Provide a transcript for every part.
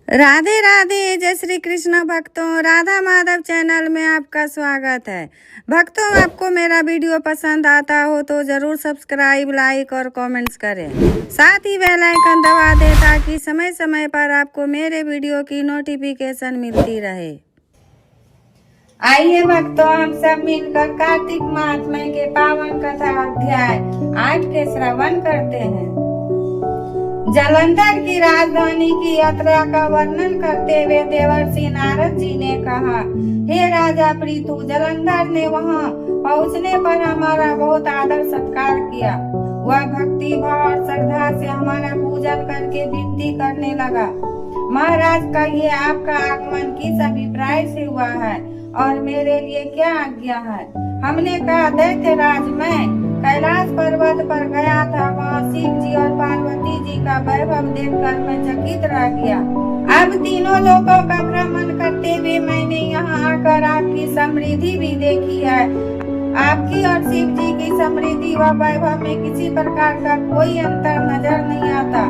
राधे राधे, जय श्री कृष्ण भक्तों। राधा माधव चैनल में आपका स्वागत है। भक्तों, आपको मेरा वीडियो पसंद आता हो तो ज़रूर सब्सक्राइब, लाइक और कमेंट्स करें। साथ ही बेल आइकन दबा दें ताकि समय समय पर आपको मेरे वीडियो की नोटिफिकेशन मिलती रहे। आइए भक्तों, हम सब मिलकर कार्तिक मास में के पावन कथा अध्याय 8 के श्रवण करते हैं। जालंधर की राजधानी की यात्रा का वर्णन करते हुए देवर्षि नारद जी ने कहा, हे राजा प्रीतु, जालंधर ने वहां पहुंचने पर हमारा बहुत आदर सत्कार किया। वह भक्ति भाव और श्रद्धा से हमारा पूजन करके विनती करने लगा, महाराज कहिए, आपका आगमन किस अभिप्राय से हुआ है और मेरे लिए क्या आज्ञा है। हमने कहा, दैत्यराज, मैं कैलाश पर्वत पर गया था। वहाँ शिव जी और पार्वती जी का वैभव देखकर मैं चकित रह गया। अब तीनों लोकों का भ्रमण करते हुए मैंने यहाँ आकर आपकी समृद्धि भी देखी है। आपकी और शिव जी की समृद्धि व वैभव में किसी प्रकार का कोई अंतर नजर नहीं आता,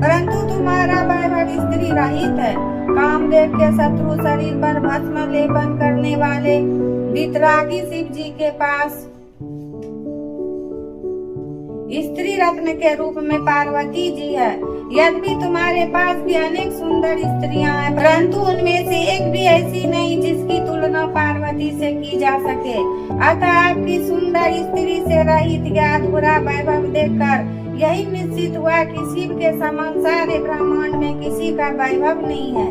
परंतु तुम्हारा वैभव स्त्री रहित है। कामदेव के शत्रु शरीर पर भस्म लेपन करने वाले वितरागी शिव जी के पास स्त्री रत्न के रूप में पार्वती जी है। यद्यपि तुम्हारे पास भी अनेक सुंदर स्त्रियां हैं, परंतु उनमें से एक भी ऐसी नहीं जिसकी तुलना पार्वती से की जा सके। अतः आपकी सुंदर स्त्री से रहित यह अधूरा वैभव देखकर यही निश्चित हुआ कि शिव के समान सारे ब्रह्मांड में किसी का वैभव नहीं है।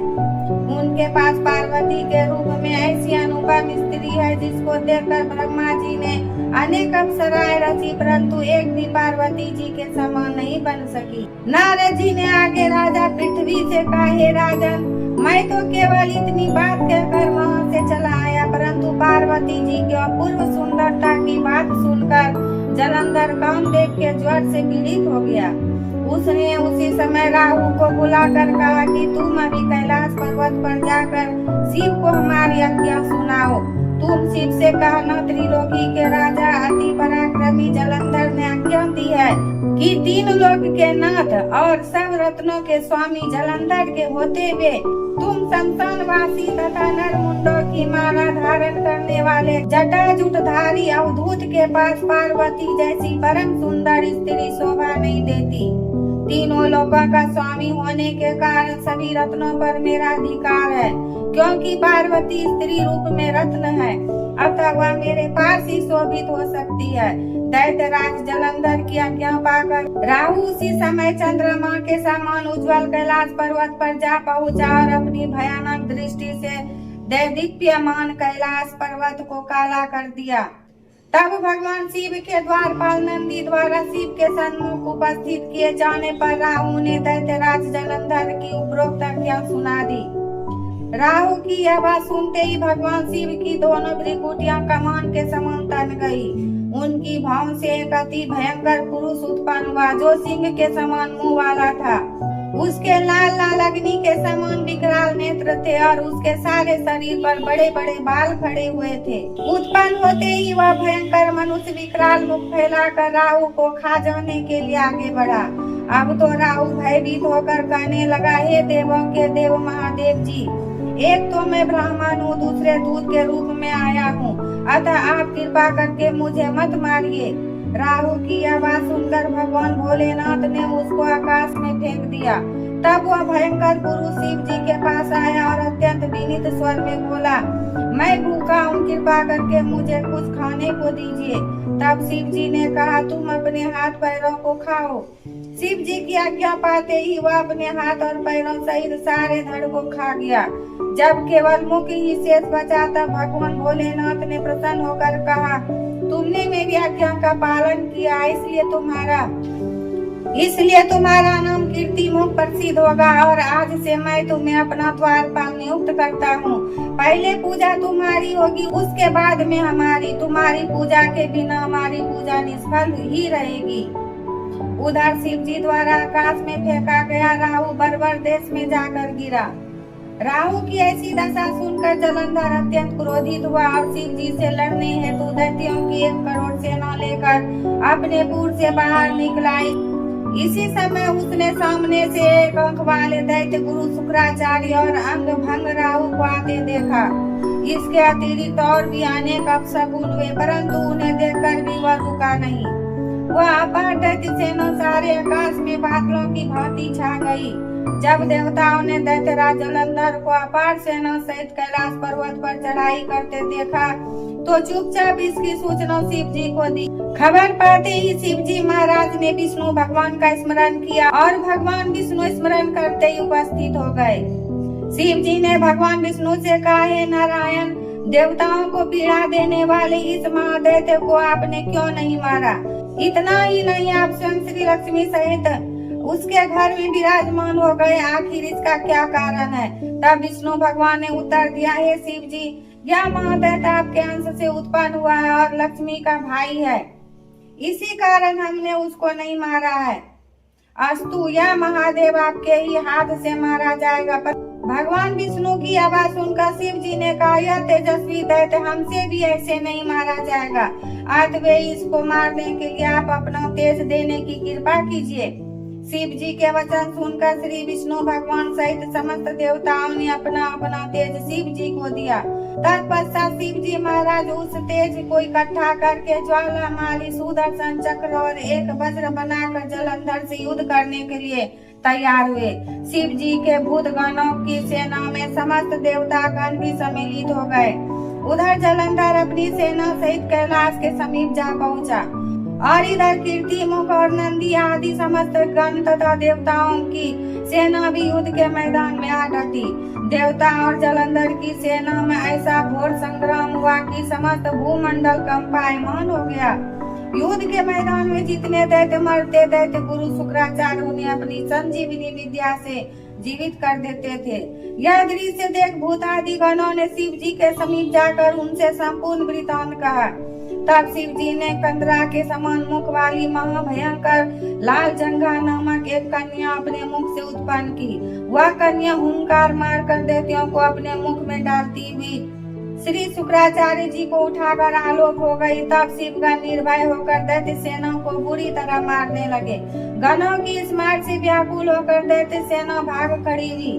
उनके पास पार्वती के रूप में ऐसी अनुपम स्त्री है जिसको देखकर ब्रह्मा जी ने अनेक अप्सराएं रची, परंतु एक भी पार्वती जी के समान नहीं बन सकी। नारद जी ने आगे राजा पृथ्वी से कहा, हे राजन, मैं तो केवल इतनी बात कहकर वहाँ से चला आया, परंतु पार्वती जी की अपूर्व सुंदरता की बात सुनकर जालंधर कामदेव के ज्वर से पीड़ित हो गया। उसने उसी समय राहु को बुलाकर कहा कि तुम अभी कैलाश पर्वत पर जाकर शिव को हमारी आज्ञा सुनाओ। तुम शिव से कहा, न त्रिलोकी के राजा अति पराक्रमी जालंधर ने आज्ञा दी है कि तीन लोक के नाथ और सब रत्नों के स्वामी जालंधर के होते हुए तुम संतानवासी तथा नरमुंडों की माला धारण करने वाले जटाजुटधारी अवधूत के पास पार्वती जैसी परम सुंदर स्त्री शोभा नहीं देती। तीनों लोगों का स्वामी होने के कारण सभी रत्नों पर मेरा अधिकार है, क्योंकि पार्वती स्त्री रूप में रत्न है, अतः वह मेरे पास ही शोभित हो सकती है। दैत्यराज जालंधर की आज्ञा पाकर राहु उसी समय चंद्रमा के समान उज्जवल कैलाश पर्वत पर जा पहुंचा और अपनी भयानक दृष्टि से दैदीप्यमान कैलाश पर्वत को काला कर दिया। तब भगवान शिव के द्वारपाल नंदी द्वारा शिव के सन्मुख उपस्थित किए जाने पर राहु ने दैत्यराज जालंधर की उपरोक्त आज्ञा सुना दी। राहु की यह बात सुनते ही भगवान शिव की दोनों भ्रिकुटियां कमान के समान तन गई। उनकी भाव से एक अति भयंकर पुरुष उत्पन्न हुआ जो सिंह के समान मुंह वाला था। उसके लाल लाल अग्नि के समान विकराल नेत्र थे और उसके सारे शरीर पर बड़े बड़े बाल खड़े हुए थे। उत्पन्न होते ही वह भयंकर मनुष्य विकराल मुख फैलाकर राहु को खा जाने के लिए आगे बढ़ा। अब तो राहु भयभीत होकर कहने लगा, हे देवों के देव महादेव जी, एक तो मैं ब्राह्मण हूँ, दूसरे दूत के रूप में आया हूँ, अतः आप कृपा करके मुझे मत मारिए। राहु की यह बात सुनकर भगवान भोलेनाथ ने उसको आकाश में फेंक दिया। तब वह भयंकर पुरुष शिव जी के पास आया और अत्यंत विनीत स्वर में बोला, मैं भूखा हूँ, कृपा करके मुझे कुछ खाने को दीजिए। तब शिव जी ने कहा, तुम अपने हाथ पैरों को खाओ। शिव जी की आज्ञा पाते ही वह अपने हाथ और पैरों सहित सारे धड़ को खा गया। जब केवल मुख ही शेष बचा तब भगवान भोलेनाथ ने प्रसन्न होकर कहा, तुमने मेरी आज्ञा का पालन किया, इसलिए तुम्हारा नाम कीर्ति मुख प्रसिद्ध होगा और आज से मैं तुम्हें अपना द्वारपाल नियुक्त करता हूँ। पहले पूजा तुम्हारी होगी, उसके बाद में हमारी। तुम्हारी पूजा के बिना हमारी पूजा निष्फल ही रहेगी। उधर शिव जी द्वारा आकाश में फेंका गया राहु बर्बर देश में जाकर गिरा। राहु की ऐसी दशा सुनकर जालंधर अत्यंत क्रोधित हुआ और शिव जी से लड़ने हेतु दैत्यों की 1 करोड़ सेना लेकर अपने पुर से बाहर निकला। इसी समय उसने सामने से एक अंक वाले दैत्य गुरु शुक्राचार्य और अंग भंग राहु को आते देखा। इसके अतिरिक्त और भी अनेक अपशकुन हुए, परंतु उन्हें देखकर भी वह रुका नहीं। वह अपार दैत्य सेना सारे आकाश में बादलों की भांति छा गई। जब देवताओं ने दैत्यराज जलंधर को अपार सेना सहित कैलाश पर्वत पर चढ़ाई करते देखा तो चुपचाप इसकी सूचना शिव जी को दी। खबर पाते ही शिव जी महाराज ने विष्णु भगवान का स्मरण किया और भगवान विष्णु स्मरण करते ही उपस्थित हो गए। शिव जी ने भगवान विष्णु से कहा, हे नारायण, देवताओं को पीड़ा देने वाले इस महादैत्य को आपने क्यों नहीं मारा? इतना ही नहीं, आप स्वयं श्री लक्ष्मी सहित उसके घर में विराजमान हो गए, आखिर इसका क्या कारण है? तब विष्णु भगवान ने उत्तर दिया, हे शिव जी, यह महादैत्य आपके अंश से उत्पन्न हुआ है और लक्ष्मी का भाई है, इसी कारण हमने उसको नहीं मारा है। अस्तु, यह महादेव आपके ही हाथ से मारा जाएगा। पर भगवान विष्णु की आवाज सुनकर शिव जी ने कहा, यह तेजस्वी दैत्य हमसे भी ऐसे नहीं मारा जाएगा, अतः इसको मारने के लिए आप अपना तेज देने की कृपा कीजिए। शिव जी के वचन सुनकर श्री विष्णु भगवान सहित समस्त देवताओं ने अपना अपना तेज शिव जी को दिया। तत्पश्चात शिव जी महाराज उस तेज को इकट्ठा करके ज्वालामाली, सुदर्शन चक्र और एक वज्र बनाकर जलंधर से युद्ध करने के लिए तैयार हुए। शिव जी के भूत गणों की सेना में समस्त देवता गण भी सम्मिलित हो गए। उधर जलंधर अपनी सेना सहित कैलाश के समीप जा पहुंचा और इधर कीर्ति मुख और नंदी आदि समस्त गण तथा देवताओं की सेना भी युद्ध के मैदान में आ डटी। देवता और जलंधर की सेना में ऐसा घोर संग्राम हुआ कि समस्त भूमंडल कंपायमान हो गया। युद्ध के मैदान में जितने दैत्य मरते, दैत्य गुरु शुक्राचार्य उन्हें अपनी संजीवनी विद्या से जीवित कर देते थे। यह दृश्य देख भूत आदि गणों ने शिव जी के समीप जाकर उनसे संपूर्ण वृतांत कहा। तब शिव जी ने कंदरा के समान मुख वाली महाभयंकर लाल जंघा नामक एक कन्या अपने मुख से उत्पन्न की। वह कन्या हुंकार मारकर दैत्यों को अपने मुख में डालती हुई श्री शुक्राचार्य जी को उठाकर आलोक हो गई। तब शिवगण निर्भय होकर दैत्य सेना को बुरी तरह मारने लगे। गणों की इस मार से व्याकुल होकर दैत्य सेना भाग खड़ी हुई।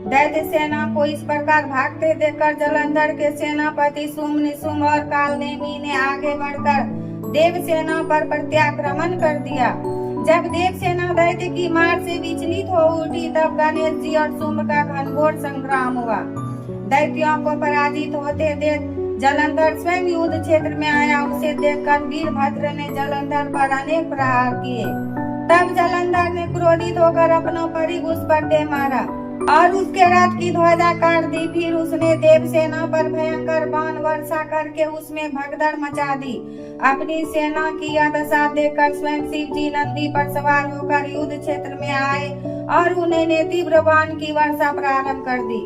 दैत्य सेना को इस प्रकार भागते देखकर जलंधर के सेनापति शुंभ, निशुंभ और कालनेमी ने आगे बढ़कर देव सेना पर प्रत्याक्रमण कर दिया। जब देव सेना दैत्य की मार से विचलित हो उठी तब गणेश जी और शुंभ का घनघोर संग्राम हुआ। दैत्यों को पराजित होते देख जलंधर स्वयं युद्ध क्षेत्र में आया। उसे देखकर वीरभद्र ने जलंधर पर अनेक प्रहार किए। तब जलंधर ने क्रोधित होकर अपनों पर ही उस पर दे मारा और उसके रथ की ध्वजा काट दी। फिर उसने देव सेना पर भयंकर बाण वर्षा करके उसमें भगदड़ मचा दी। अपनी सेना की यह दशा देखकर स्वयं शिव जी नंदी पर सवार होकर युद्ध क्षेत्र में आए और उन्होंने तीव्र बाण की वर्षा प्रारंभ कर दी।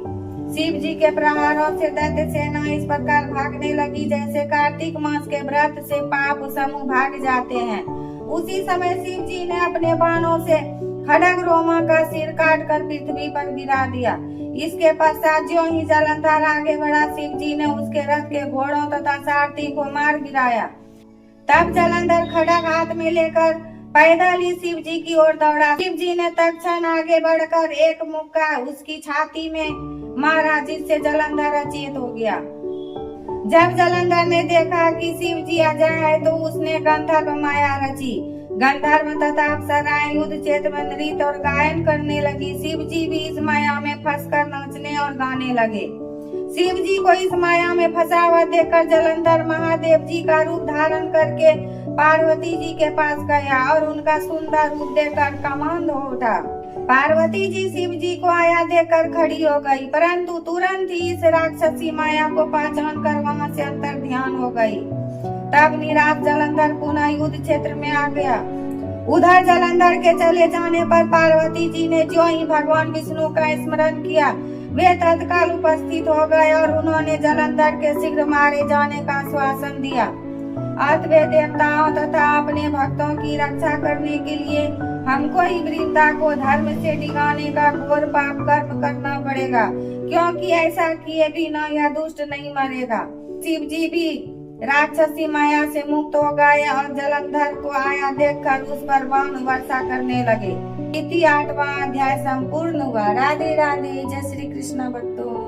शिव जी के प्रहारों से दैत्य सेना इस प्रकार भागने लगी जैसे कार्तिक मास के व्रत से पाप समूह भाग जाते हैं। उसी समय शिव जी ने अपने बाणों से खड्ग रोमा का सिर काटकर पृथ्वी पर गिरा दिया। इसके पश्चात ज्यों ही जलंधर आगे बढ़ा, शिव जी ने उसके रथ के घोड़ों तथा सारथी को मार गिराया। तब जलंधर खड्ग हाथ में लेकर पैदल ही शिव जी की ओर दौड़ा। शिव जी ने तत्क्षण आगे बढ़कर एक मुक्का उसकी छाती में मारा, जिससे जलंधर अचेत हो गया। जब जलंधर ने देखा कि शिव जी अजय है तो उसने गंधर्व माया रची। गंधर्व तथा अप्सराएं युद्ध क्षेत्र में नृत्य और गायन करने लगी। शिव जी भी इस माया में फंसकर नाचने और गाने लगे। शिव जी को इस माया में फंसा हुआ देखकर जलंधर महादेव जी का रूप धारण करके पार्वती जी के पास गया और उनका सुंदर रूप देखकर कमांद हो उठा। पार्वती जी शिव जी को आया देखकर खड़ी हो गई, परंतु तुरंत ही इस राक्षसी माया को पहचान कर वहाँ से अंतर ध्यान हो गई। तब निराश जलंधर पुनः युद्ध क्षेत्र में आ गया। उधर जलंधर के चले जाने पर पार्वती जी ने जो ही भगवान विष्णु का स्मरण किया वे तत्काल उपस्थित हो गए और उन्होंने जलंधर के शीघ्र मारे जाने का आश्वासन दिया। अतः देवताओं तथा अपने भक्तों की रक्षा करने के लिए हमको ही वृंदा को धर्म से डिगाने का घोर पाप कर्म करना पड़ेगा, क्योंकि ऐसा किए बिना यह दुष्ट नहीं मरेगा। शिव जी भी राक्षसी माया से मुक्त हो गए और जलंधर को आया देखकर उस पर बाण वर्षा करने लगे। इति 8वां अध्याय संपूर्ण हुआ। राधे राधे। जय श्री कृष्ण भक्तों।